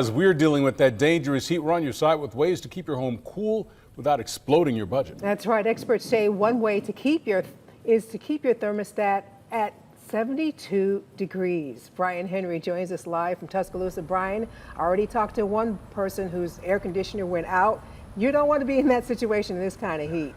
As we're dealing with that dangerous heat, we're on your side with ways to keep your home cool without exploding your budget. That's right. Experts say one way to keep your thermostat at 72 degrees. Brian Henry joins us live from Tuscaloosa. Brian, I already talked to one person whose air conditioner went out. You don't want to be in that situation in this kind of heat.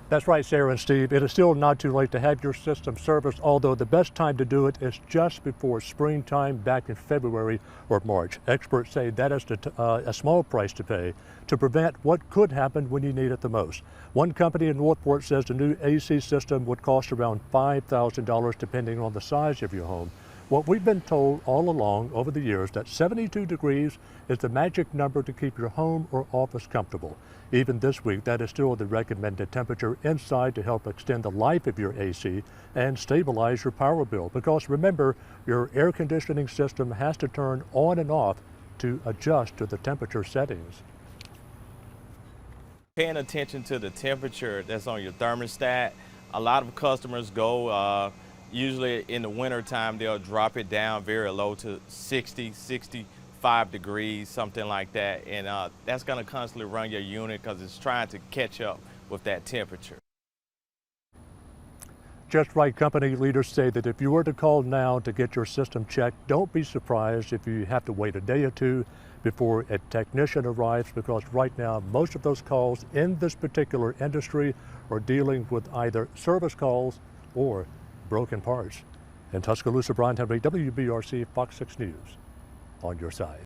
That's right, Sarah and Steve. It is still not too late to have your system serviced, although the best time to do it is just before springtime back in February or March. Experts say that is a small price to pay to prevent what could happen when you need it the most. One company in Northport says the new AC system would cost around $5,000 depending on the size of your home. What we've been told all along over the years that 72 degrees is the magic number to keep your home or office comfortable. Even this week, that is still the recommended temperature inside to help extend the life of your AC and stabilize your power bill. Because remember, your air conditioning system has to turn on and off to adjust to the temperature settings. Paying attention to the temperature that's on your thermostat. A lot of customers go, usually in the winter time, they'll drop it down very low to 60, 65 degrees, something like that. And that's gonna constantly run your unit because it's trying to catch up with that temperature. Just right, company leaders say that if you were to call now to get your system checked, don't be surprised if you have to wait a day or two before a technician arrives, because right now most of those calls in this particular industry are dealing with either service calls or broken parts. In Tuscaloosa, Brian Henry, WBRC Fox 6 News, on your side.